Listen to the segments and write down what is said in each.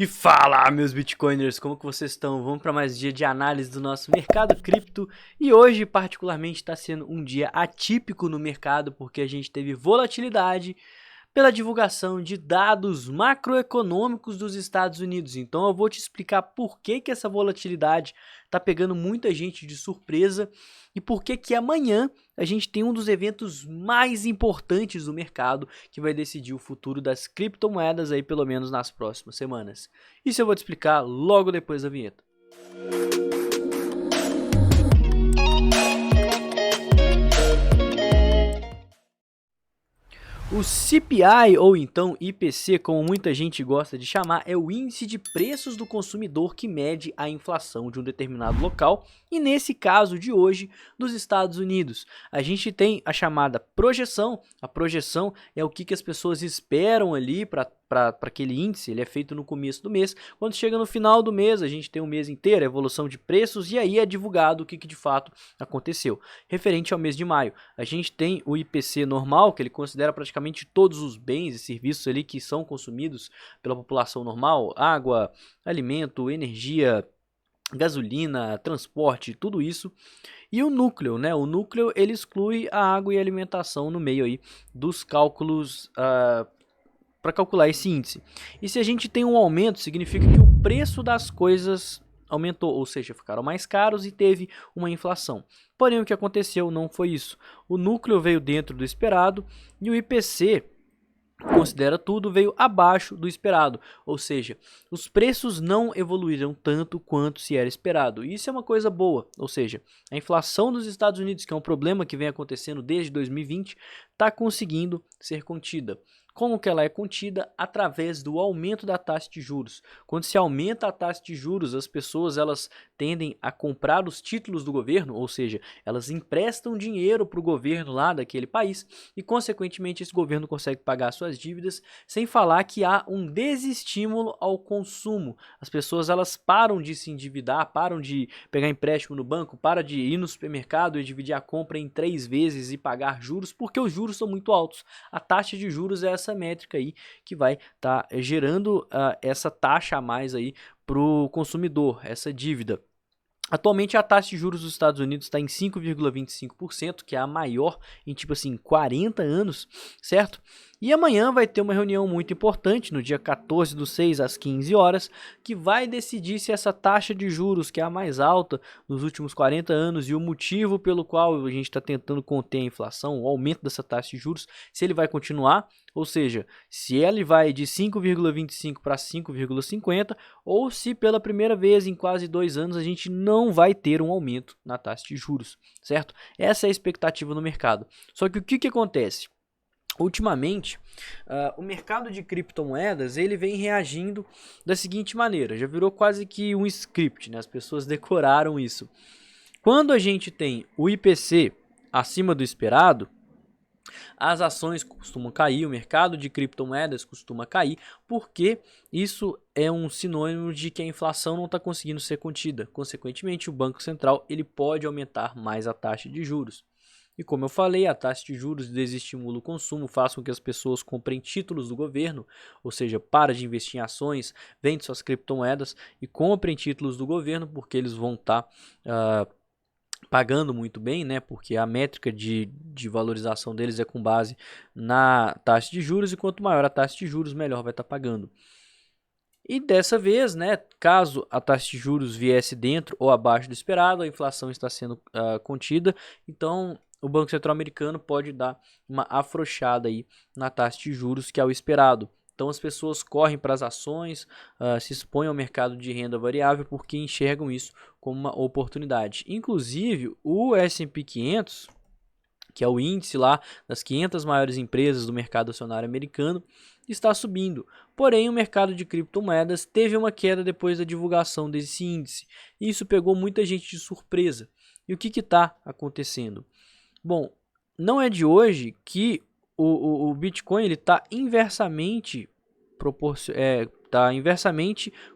E fala, meus bitcoiners, como que vocês estão? Vamos para mais um dia de análise do nosso mercado cripto. E hoje, particularmente, está sendo um dia atípico no mercado, porque a gente teve volatilidade pela divulgação de dados macroeconômicos dos Estados Unidos. Então eu vou te explicar por que essa volatilidade está pegando muita gente de surpresa e por que amanhã a gente tem um dos eventos mais importantes do mercado que vai decidir o futuro das criptomoedas aí pelo menos nas próximas semanas. Isso eu vou te explicar logo depois da vinheta. O CPI, ou então IPC, como muita gente gosta de chamar, é o índice de preços do consumidor que mede a inflação de um determinado local, e nesse caso de hoje, dos Estados Unidos. A gente tem a chamada projeção. A projeção é o que as pessoas esperam ali para aquele índice. Ele é feito no começo do mês. Quando chega no final do mês, a gente tem um mês inteiro, a evolução de preços, e aí é divulgado o que de fato aconteceu. Referente ao mês de maio, a gente tem o IPC normal, que ele considera praticamente todos os bens e serviços ali que são consumidos pela população normal: água, alimento, energia, gasolina, transporte, tudo isso. E o núcleo, né? O núcleo ele exclui a água e a alimentação no meio aí dos cálculos para calcular esse índice. E se a gente tem um aumento, significa que o preço das coisas aumentou, ou seja, ficaram mais caros e teve uma inflação. Porém, o que aconteceu não foi isso. O núcleo veio dentro do esperado e o IPC, considera tudo, veio abaixo do esperado, ou seja, os preços não evoluíram tanto quanto se era esperado. Isso é uma coisa boa, ou seja, a inflação dos Estados Unidos, que é um problema que vem acontecendo desde 2020, está conseguindo ser contida. Como que ela é contida? Através do aumento da taxa de juros. Quando se aumenta a taxa de juros, as pessoas elas tendem a comprar os títulos do governo, ou seja, elas emprestam dinheiro para o governo lá daquele país e, consequentemente, esse governo consegue pagar suas dívidas, sem falar que há um desestímulo ao consumo. As pessoas elas param de se endividar, param de pegar empréstimo no banco, param de ir no supermercado e dividir a compra em 3 vezes e pagar juros, porque os juros são muito altos. A taxa de juros é essa métrica aí que vai estar gerando essa taxa a mais aí para o consumidor, essa dívida. Atualmente a taxa de juros dos Estados Unidos está em 5,25%, que é a maior em 40 anos, certo? E amanhã vai ter uma reunião muito importante, no dia 14/6 às 15 horas, que vai decidir se essa taxa de juros, que é a mais alta nos últimos 40 anos, e o motivo pelo qual a gente está tentando conter a inflação, o aumento dessa taxa de juros, se ele vai continuar, ou seja, se ele vai de 5,25 para 5,50, ou se pela primeira vez em quase 2 anos a gente não vai ter um aumento na taxa de juros, certo? Essa é a expectativa no mercado. Só que o que acontece? Ultimamente, o mercado de criptomoedas ele vem reagindo da seguinte maneira, já virou quase que um script, né? As pessoas decoraram isso. Quando a gente tem o IPC acima do esperado, as ações costumam cair, o mercado de criptomoedas costuma cair, porque isso é um sinônimo de que a inflação não está conseguindo ser contida. Consequentemente, o Banco Central ele pode aumentar mais a taxa de juros. E como eu falei, a taxa de juros desestimula o consumo, faz com que as pessoas comprem títulos do governo, ou seja, para de investir em ações, vende suas criptomoedas e comprem títulos do governo, porque eles vão estar pagando muito bem, né? Porque a métrica de valorização deles é com base na taxa de juros, e quanto maior a taxa de juros, melhor vai estar pagando. E dessa vez, né, caso a taxa de juros viesse dentro ou abaixo do esperado, a inflação está sendo contida, então o Banco Central americano pode dar uma afrouxada aí na taxa de juros, que é o esperado. Então as pessoas correm para as ações, se expõem ao mercado de renda variável porque enxergam isso como uma oportunidade. Inclusive o S&P 500, que é o índice lá das 500 maiores empresas do mercado acionário americano, está subindo. Porém, o mercado de criptomoedas teve uma queda depois da divulgação desse índice. E isso pegou muita gente de surpresa. E o que está acontecendo? Bom, não é de hoje que o Bitcoin está inversamente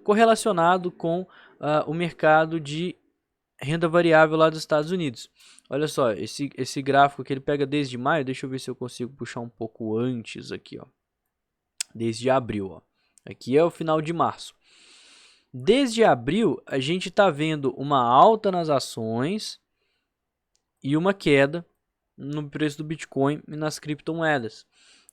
correlacionado com o mercado de renda variável lá dos Estados Unidos. Olha só, esse gráfico que ele pega desde maio, deixa eu ver se eu consigo puxar um pouco antes aqui, ó. Desde abril, ó. Aqui é o final de março. Desde abril, a gente está vendo uma alta nas ações e uma queda no preço do Bitcoin e nas criptomoedas.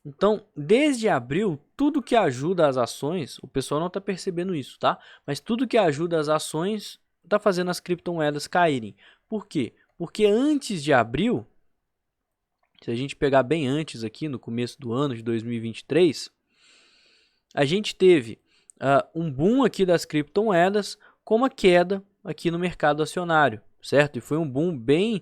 Então, desde abril, tudo que ajuda as ações, o pessoal não está percebendo isso, tá? Mas tudo que ajuda as ações está fazendo as criptomoedas caírem. Por quê? Porque antes de abril, se a gente pegar bem antes aqui, no começo do ano de 2023, a gente teve um boom aqui das criptomoedas com uma queda aqui no mercado acionário, certo? E foi um boom bem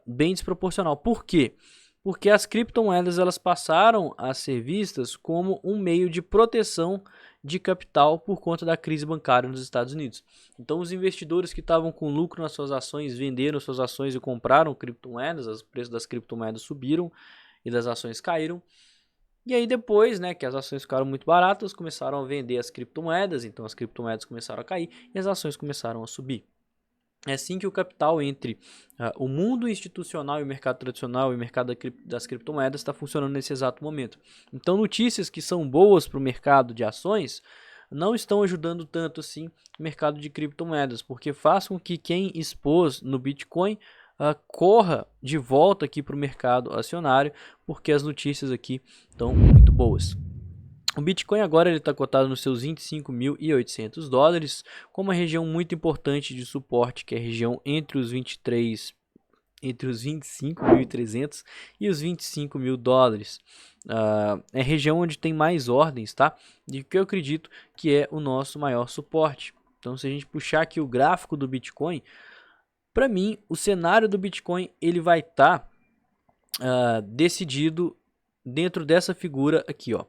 desproporcional. Por quê? Porque as criptomoedas elas passaram a ser vistas como um meio de proteção de capital por conta da crise bancária nos Estados Unidos. Então, os investidores que estavam com lucro nas suas ações, venderam suas ações e compraram criptomoedas, os preços das criptomoedas subiram e das ações caíram. E aí depois, né, que as ações ficaram muito baratas, começaram a vender as criptomoedas, então as criptomoedas começaram a cair e as ações começaram a subir. É assim que o capital entre o mundo institucional e o mercado tradicional e o mercado das criptomoedas está funcionando nesse exato momento. Então, notícias que são boas para o mercado de ações não estão ajudando tanto assim o mercado de criptomoedas, porque faz com que quem expôs no Bitcoin corra de volta aqui para o mercado acionário, porque as notícias aqui estão muito boas. O Bitcoin agora está cotado nos seus 25.800 dólares, com uma região muito importante de suporte, que é a região entre os 25.300 e os 25 mil dólares. É a região onde tem mais ordens, tá? E que eu acredito que é o nosso maior suporte. Então, se a gente puxar aqui o gráfico do Bitcoin, para mim, o cenário do Bitcoin ele vai estar decidido dentro dessa figura aqui, ó.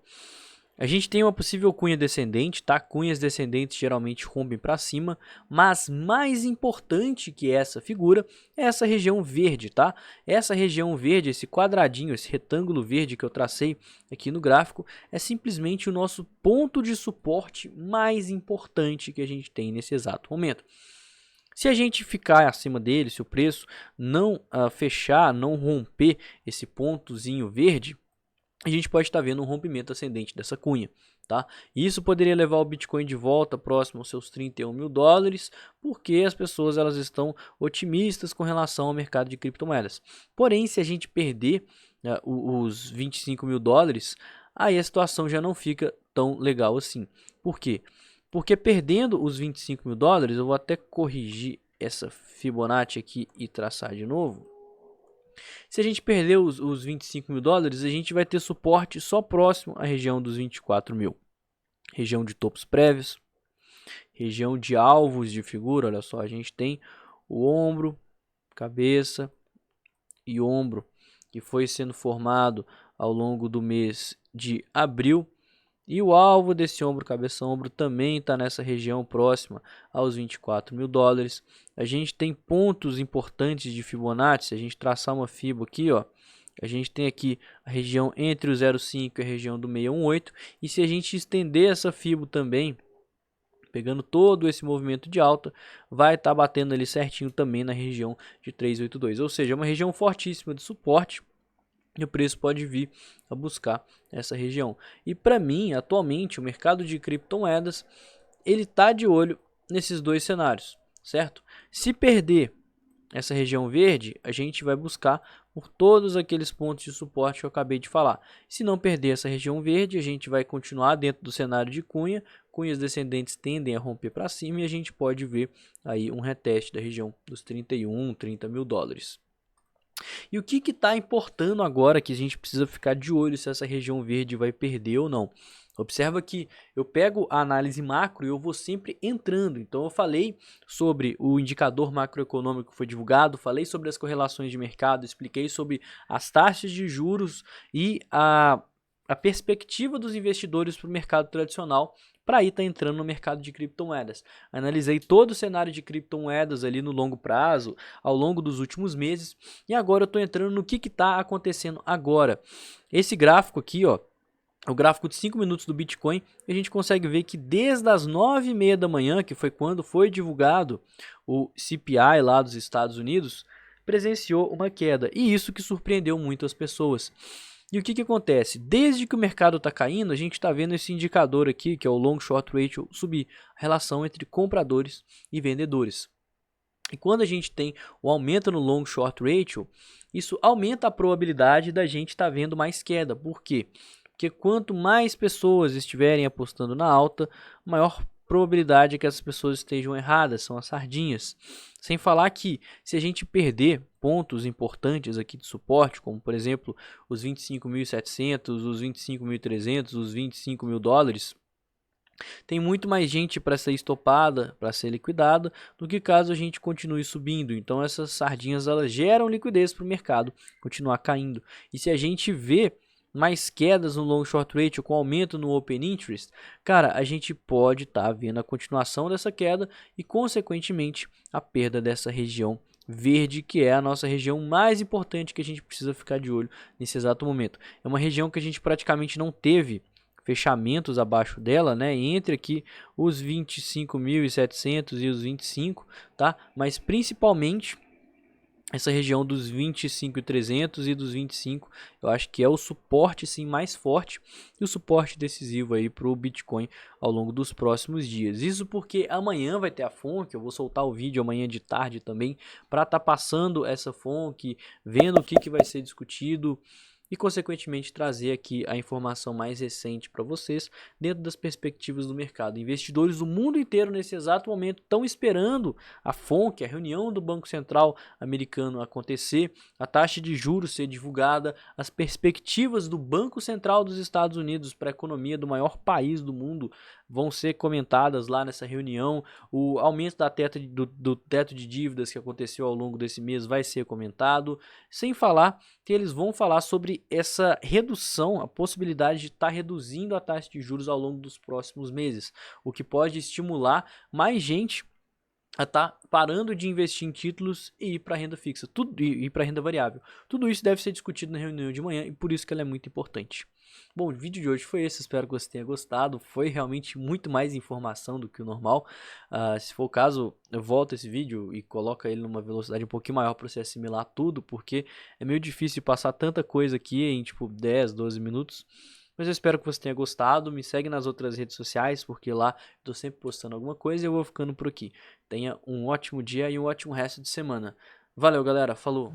A gente tem uma possível cunha descendente, tá? Cunhas descendentes geralmente rompem para cima, mas mais importante que essa figura é essa região verde, tá? Essa região verde, esse quadradinho, esse retângulo verde que eu tracei aqui no gráfico, é simplesmente o nosso ponto de suporte mais importante que a gente tem nesse exato momento. Se a gente ficar acima dele, se o preço não fechar, não romper esse pontozinho verde, a gente pode estar vendo um rompimento ascendente dessa cunha, tá? Isso poderia levar o Bitcoin de volta próximo aos seus 31 mil dólares, porque as pessoas elas estão otimistas com relação ao mercado de criptomoedas. Porém, se a gente perder os 25 mil dólares, aí a situação já não fica tão legal assim. Por quê? Porque perdendo os 25 mil dólares, eu vou até corrigir essa Fibonacci aqui e traçar de novo. Se a gente perder os 25 mil dólares, a gente vai ter suporte só próximo à região dos 24 mil. Região de topos prévios, região de alvos de figura, olha só, a gente tem o ombro, cabeça e ombro, que foi sendo formado ao longo do mês de abril. E o alvo desse ombro, cabeça, ombro também está nessa região próxima aos 24 mil dólares. A gente tem pontos importantes de Fibonacci. Se a gente traçar uma Fibo aqui, ó, a gente tem aqui a região entre o 0,5 e a região do 618. E se a gente estender essa Fibo também, pegando todo esse movimento de alta, vai estar batendo ali certinho também na região de 382. Ou seja, é uma região fortíssima de suporte. E o preço pode vir a buscar essa região. E para mim, atualmente, o mercado de criptomoedas, ele está de olho nesses dois cenários, certo? Se perder essa região verde, a gente vai buscar por todos aqueles pontos de suporte que eu acabei de falar. Se não perder essa região verde, a gente vai continuar dentro do cenário de cunha. Cunhas descendentes tendem a romper para cima e a gente pode ver aí um reteste da região dos 31, 30 mil dólares. E o que está importando agora que a gente precisa ficar de olho se essa região verde vai perder ou não? Observa que eu pego a análise macro e eu vou sempre entrando. Então eu falei sobre o indicador macroeconômico que foi divulgado, falei sobre as correlações de mercado, expliquei sobre as taxas de juros e a perspectiva dos investidores para o mercado tradicional para ir estar entrando no mercado de criptomoedas. Analisei todo o cenário de criptomoedas ali no longo prazo, ao longo dos últimos meses, e agora eu estou entrando no que está acontecendo agora. Esse gráfico aqui, ó, o gráfico de 5 minutos do Bitcoin, a gente consegue ver que desde as 9h30 da manhã, que foi quando foi divulgado o CPI lá dos Estados Unidos, presenciou uma queda, e isso que surpreendeu muito as pessoas. E o que que acontece? Desde que o mercado está caindo, a gente está vendo esse indicador aqui, que é o Long Short Ratio, subir. A relação entre compradores e vendedores. E quando a gente tem o aumento no Long Short Ratio, isso aumenta a probabilidade da gente estar vendo mais queda. Por quê? Porque quanto mais pessoas estiverem apostando na alta, maior probabilidade é que essas pessoas estejam erradas, são as sardinhas. Sem falar que se a gente perder pontos importantes aqui de suporte, como por exemplo os 25.700, os 25.300, os 25 mil dólares, tem muito mais gente para ser estopada, para ser liquidada, do que caso a gente continue subindo. Então essas sardinhas elas geram liquidez para o mercado continuar caindo. E se a gente vê mais quedas no long short ratio com aumento no open interest, cara, a gente pode estar vendo a continuação dessa queda e consequentemente a perda dessa região verde, que é a nossa região mais importante que a gente precisa ficar de olho nesse exato momento. É uma região que a gente praticamente não teve fechamentos abaixo dela, né, entre aqui os 25.700 e os 25, tá? Mas principalmente essa região dos 25.300 e dos 25, eu acho que é o suporte sim mais forte e o suporte decisivo aí para o Bitcoin ao longo dos próximos dias. Isso porque amanhã vai ter a FONC, eu vou soltar o vídeo amanhã de tarde também para estar passando essa FONC, vendo o que vai ser discutido e consequentemente trazer aqui a informação mais recente para vocês dentro das perspectivas do mercado. Investidores do mundo inteiro nesse exato momento estão esperando a FONC, a reunião do Banco Central americano acontecer, a taxa de juros ser divulgada, as perspectivas do Banco Central dos Estados Unidos para a economia do maior país do mundo vão ser comentadas lá nessa reunião, o aumento do teto de dívidas que aconteceu ao longo desse mês vai ser comentado, sem falar que eles vão falar sobre essa redução, a possibilidade de estar reduzindo a taxa de juros ao longo dos próximos meses, o que pode estimular mais gente a estar parando de investir em títulos e ir para renda fixa, e para renda variável. Tudo isso deve ser discutido na reunião de manhã e por isso que ela é muito importante. Bom, o vídeo de hoje foi esse, espero que você tenha gostado, foi realmente muito mais informação do que o normal. Se for o caso, eu volto esse vídeo e coloco ele numa velocidade um pouquinho maior para você assimilar tudo, porque é meio difícil passar tanta coisa aqui em tipo 10, 12 minutos. Mas eu espero que você tenha gostado, me segue nas outras redes sociais, porque lá eu tô sempre postando alguma coisa e eu vou ficando por aqui. Tenha um ótimo dia e um ótimo resto de semana. Valeu, galera, falou!